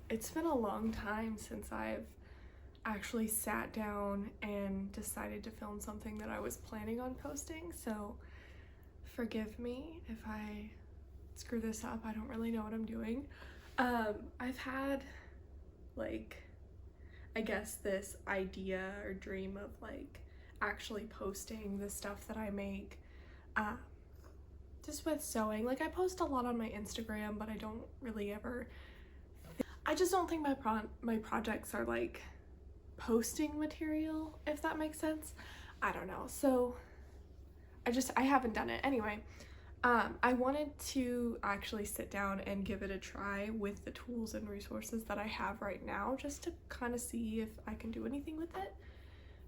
It's been a long time since I've actually sat down and decided to film something that I was planning on posting, so forgive me if I screw this up. I don't really know what I'm doing. I've had, I guess this idea or dream of actually posting the stuff that I make, just with sewing. I post a lot on my Instagram, but I don't really ever, I just don't think my projects are posting material, if that makes sense. I don't know. So I haven't done it. Anyway, I wanted to actually sit down and give it a try with the tools and resources that I have right now, just to kind of see if I can do anything with it.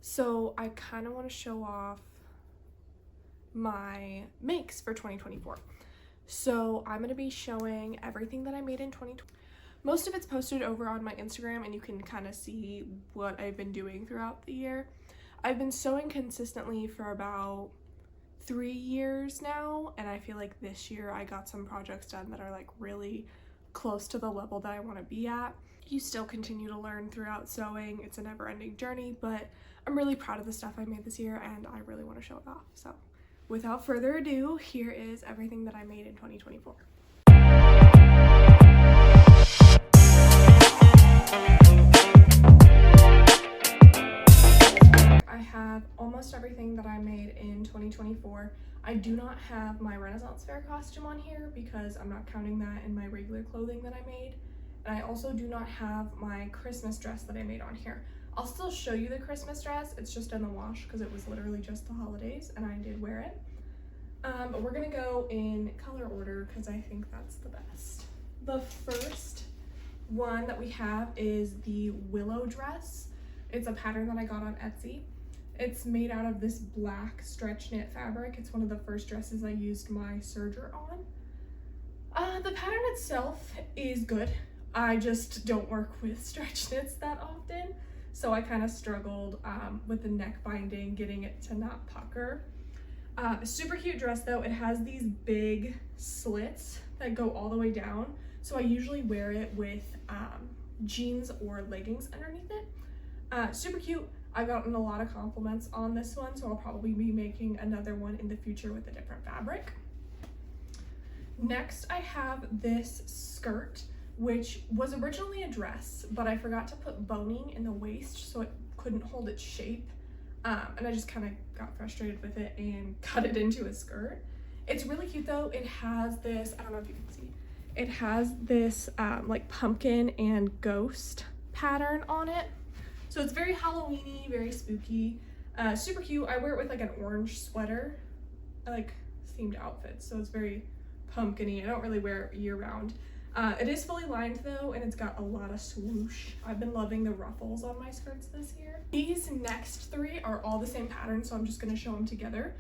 So I kind of want to show off my makes for 2024. So I'm going to be showing everything that I made in 2020. Most of it's posted over on my Instagram, and you can kind of see what I've been doing throughout the year. I've been sewing consistently for about 3 years now, and I feel like this year I got some projects done that are really close to the level that I want to be at. You still continue to learn throughout sewing. It's a never-ending journey, but I'm really proud of the stuff I made this year, and I really want to show it off. So without further ado, here is everything that I made in 2024. I have almost everything that I made in 2024. I do not have my Renaissance Fair costume on here because I'm not counting that in my regular clothing that I made. And I also do not have my Christmas dress that I made on here. I'll still show you the Christmas dress. It's just in the wash because it was literally just the holidays and I did wear it. But we're gonna go in color order because I think that's the best. The first one that we have is the Willow dress. It's a pattern that I got on Etsy. It's made out of this black stretch knit fabric. It's one of the first dresses I used my serger on. The pattern itself is good. I just don't work with stretch knits that often, so I kind of struggled with the neck binding, getting it to not pucker. Super cute dress though. It has these big slits that go all the way down, so I usually wear it with jeans or leggings underneath it. Super cute. I've gotten a lot of compliments on this one, so I'll probably be making another one in the future with a different fabric. Next, I have this skirt, which was originally a dress, but I forgot to put boning in the waist, so it couldn't hold its shape. And I just kind of got frustrated with it and cut it into a skirt. It's really cute though. It has this, I don't know if you can see, it has this pumpkin and ghost pattern on it. So it's very Halloween-y, very spooky, super cute. I wear it with an orange sweater. I like themed outfits, so it's very pumpkin-y. I don't really wear it year-round. It is fully lined though, and it's got a lot of swoosh. I've been loving the ruffles on my skirts this year. These next three are all the same pattern, so I'm just gonna show them together.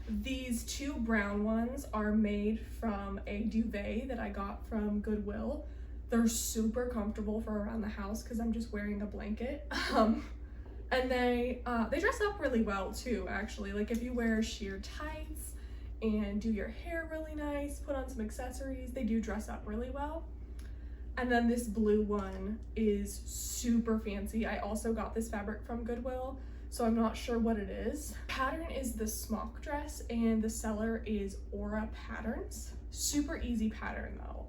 These two brown ones are made from a duvet that I got from Goodwill. They're super comfortable for around the house because I'm just wearing a blanket. And they dress up really well too, actually. If you wear sheer tights and do your hair really nice, put on some accessories, they do dress up really well. And then this blue one is super fancy. I also got this fabric from Goodwill, so I'm not sure what it is. Pattern is the smock dress, and the seller is Aura Patterns. Super easy pattern though.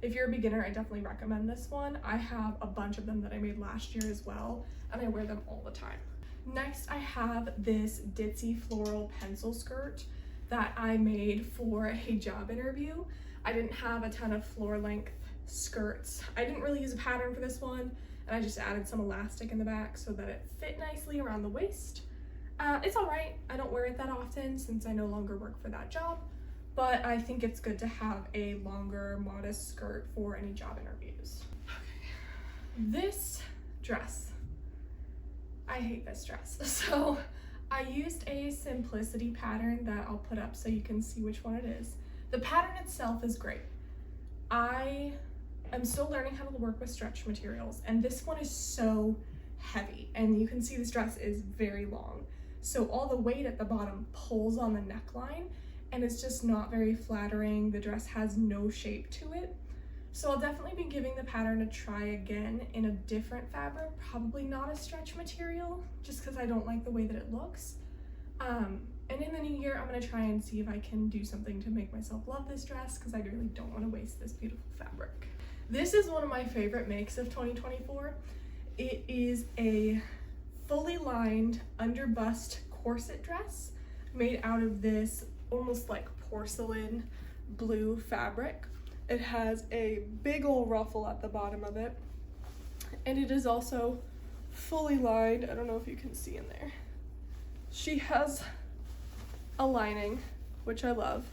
If you're a beginner, I definitely recommend this one. I have a bunch of them that I made last year as well, and I wear them all the time. Next, I have this ditzy floral pencil skirt that I made for a job interview. I didn't have a ton of floor length skirts. I didn't really use a pattern for this one, and I just added some elastic in the back so that it fit nicely around the waist. It's all right. I don't wear it that often since I no longer work for that job, but I think it's good to have a longer, modest skirt for any job interviews. Okay. This dress, I hate this dress. So I used a simplicity pattern that I'll put up so you can see which one it is. The pattern itself is great. I am still learning how to work with stretch materials, and this one is so heavy, and you can see this dress is very long. So all the weight at the bottom pulls on the neckline, and it's just not very flattering. The dress has no shape to it. So I'll definitely be giving the pattern a try again in a different fabric, probably not a stretch material, just because I don't like the way that it looks. And in the new year, I'm going to try and see if I can do something to make myself love this dress, because I really don't want to waste this beautiful fabric. This is one of my favorite makes of 2024. It is a fully lined under bust corset dress made out of this almost like porcelain blue fabric. It has a big old ruffle at the bottom of it, and it is also fully lined. I don't know if you can see in there. She has a lining, which I love.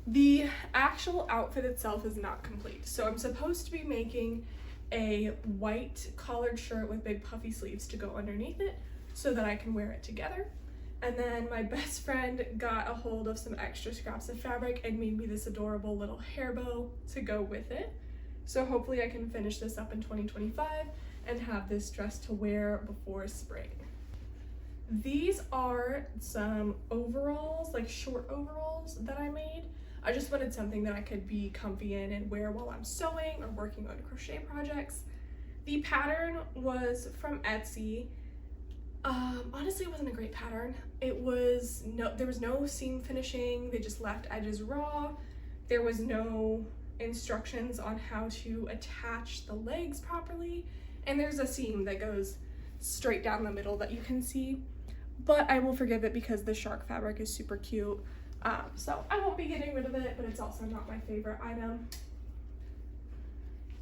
The actual outfit itself is not complete, so I'm supposed to be making a white collared shirt with big puffy sleeves to go underneath it so that I can wear it together. And then my best friend got a hold of some extra scraps of fabric and made me this adorable little hair bow to go with it. So hopefully I can finish this up in 2025 and have this dress to wear before spring. These are some overalls, like short overalls that I made. I just wanted something that I could be comfy in and wear while I'm sewing or working on crochet projects. The pattern was from Etsy. Honestly, it wasn't a great pattern. There was no seam finishing. They just left edges raw. There was no instructions on how to attach the legs properly. And there's a seam that goes straight down the middle that you can see. But I will forgive it because the shark fabric is super cute. So I won't be getting rid of it, but it's also not my favorite item.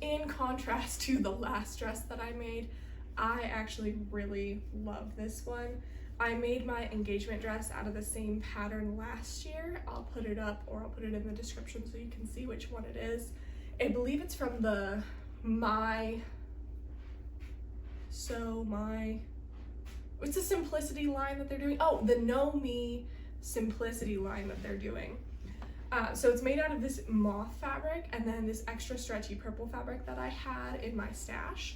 In contrast to the last dress that I made, I actually really love this one. I made my engagement dress out of the same pattern last year. I'll put it up, or I'll put it in the description so you can see which one it is. I believe it's from the it's a Simplicity line that they're doing. Oh, the Know Me Simplicity line that they're doing. So it's made out of this moth fabric and then this extra stretchy purple fabric that I had in my stash.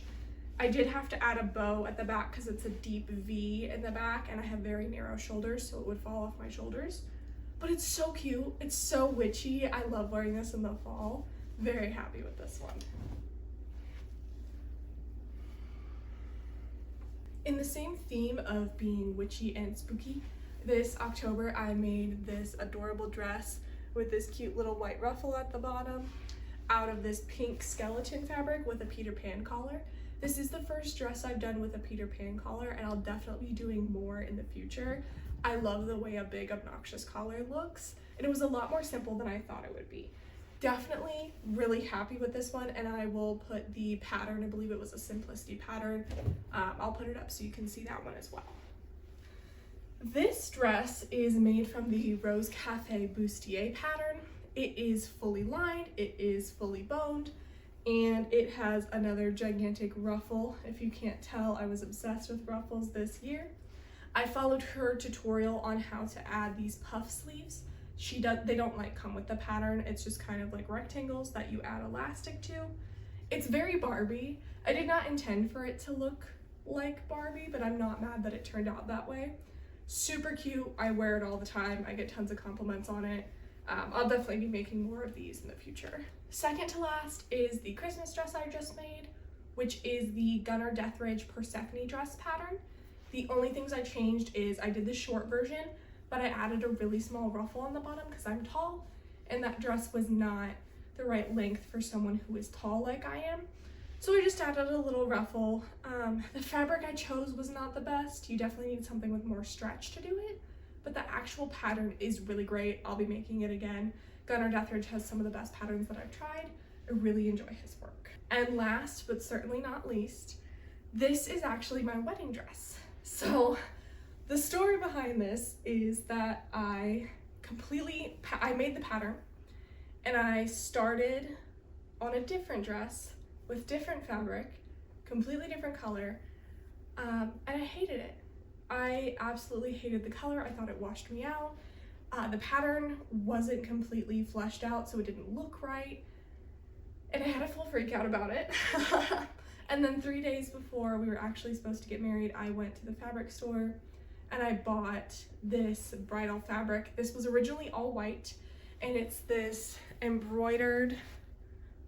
I did have to add a bow at the back because it's a deep V in the back and I have very narrow shoulders, so it would fall off my shoulders. But it's so cute. It's so witchy. I love wearing this in the fall. Very happy with this one. In the same theme of being witchy and spooky, this October I made this adorable dress with this cute little white ruffle at the bottom out of this pink skeleton fabric with a Peter Pan collar. This is the first dress I've done with a Peter Pan collar, and I'll definitely be doing more in the future. I love the way a big obnoxious collar looks, and it was a lot more simple than I thought it would be. Definitely really happy with this one, and I will put the pattern, I believe it was a Simplicity pattern, I'll put it up so you can see that one as well. This dress is made from the Rose Cafe Bustier pattern. It is fully lined, it is fully boned, and it has another gigantic ruffle. If you can't tell, I was obsessed with ruffles this year. I followed her tutorial on how to add these puff sleeves. They don't like come with the pattern. It's just kind of like rectangles that you add elastic to. It's very Barbie. I did not intend for it to look like Barbie, but I'm not mad that it turned out that way. Super cute. I wear it all the time. I get tons of compliments on it. I'll definitely be making more of these in the future. Second to last is the Christmas dress I just made, which is the Gunnar Dethridge Persephone dress pattern. The only things I changed is I did the short version, but I added a really small ruffle on the bottom because I'm tall, and that dress was not the right length for someone who is tall like I am. So I just added a little ruffle. The fabric I chose was not the best. You definitely need something with more stretch to do it, but the actual pattern is really great. I'll be making it again. Gunnar Dethridge has some of the best patterns that I've tried. I really enjoy his work. And last, but certainly not least, this is actually my wedding dress. So the story behind this is that I made the pattern and I started on a different dress with different fabric, completely different color, and I hated it. I absolutely hated the color. I thought it washed me out. The pattern wasn't completely fleshed out, so it didn't look right, and I had a full freak out about it. And then 3 days before we were actually supposed to get married, I went to the fabric store and I bought this bridal fabric. This was originally all white, and it's this embroidered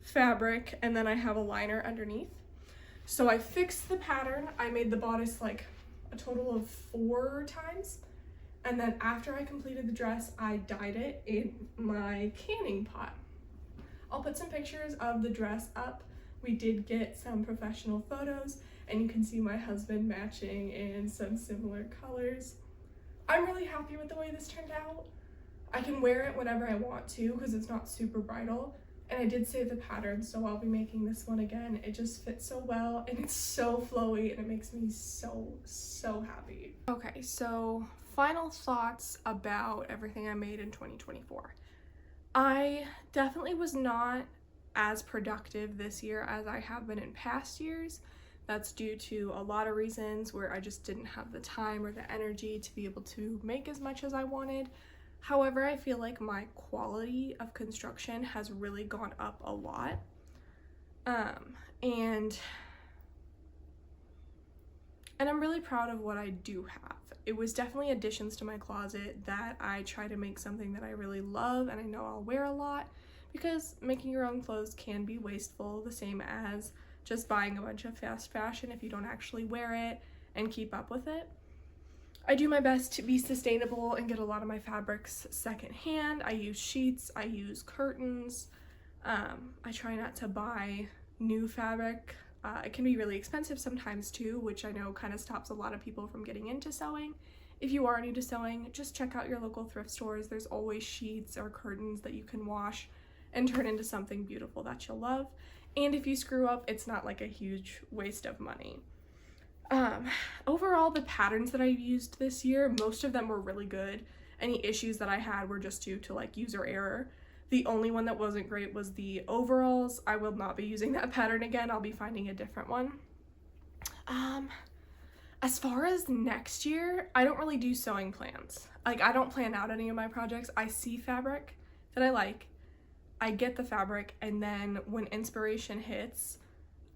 fabric, and then I have a liner underneath. So I fixed the pattern. I made the bodice like a total of 4 times. And then after I completed the dress, I dyed it in my canning pot. I'll put some pictures of the dress up. We did get some professional photos, and you can see my husband matching in some similar colors. I'm really happy with the way this turned out. I can wear it whenever I want to because it's not super bridal. And I did save the pattern, so I'll be making this one again. It just fits so well, and it's so flowy, and it makes me so happy. Okay, so final thoughts about everything I made in 2024. I definitely was not as productive this year as I have been in past years. That's due to a lot of reasons where I just didn't have the time or the energy to be able to make as much as I wanted. However, I feel like my quality of construction has really gone up a lot. And I'm really proud of what I do have. It was definitely additions to my closet that I try to make something that I really love and I know I'll wear a lot, because making your own clothes can be wasteful, the same as just buying a bunch of fast fashion if you don't actually wear it and keep up with it. I do my best to be sustainable and get a lot of my fabrics secondhand. I use sheets, I use curtains. I try not to buy new fabric. It can be really expensive sometimes too, which I know kind of stops a lot of people from getting into sewing. If you are new to sewing, just check out your local thrift stores. There's always sheets or curtains that you can wash and turn into something beautiful that you'll love. And if you screw up, it's not like a huge waste of money. Overall, the patterns that I used this year, most of them were really good. Any issues that I had were just due to like user error. The only one that wasn't great was the overalls. I will not be using that pattern again. I'll be finding a different one. As far as next year, I don't really do sewing plans. Like, I don't plan out any of my projects. I see fabric that I like, I get the fabric, and then when inspiration hits,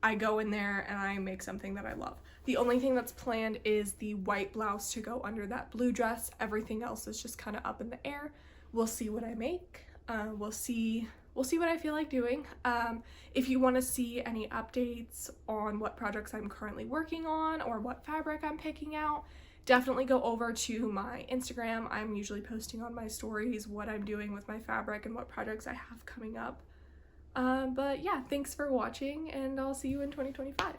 I go in there and I make something that I love. The only thing that's planned is the white blouse to go under that blue dress. Everything else is just kind of up in the air. We'll see what I make. We'll see what I feel like doing. If you want to see any updates on what projects I'm currently working on or what fabric I'm picking out, definitely go over to my Instagram. I'm usually posting on my stories what I'm doing with my fabric and what projects I have coming up. But yeah, thanks for watching, and I'll see you in 2025.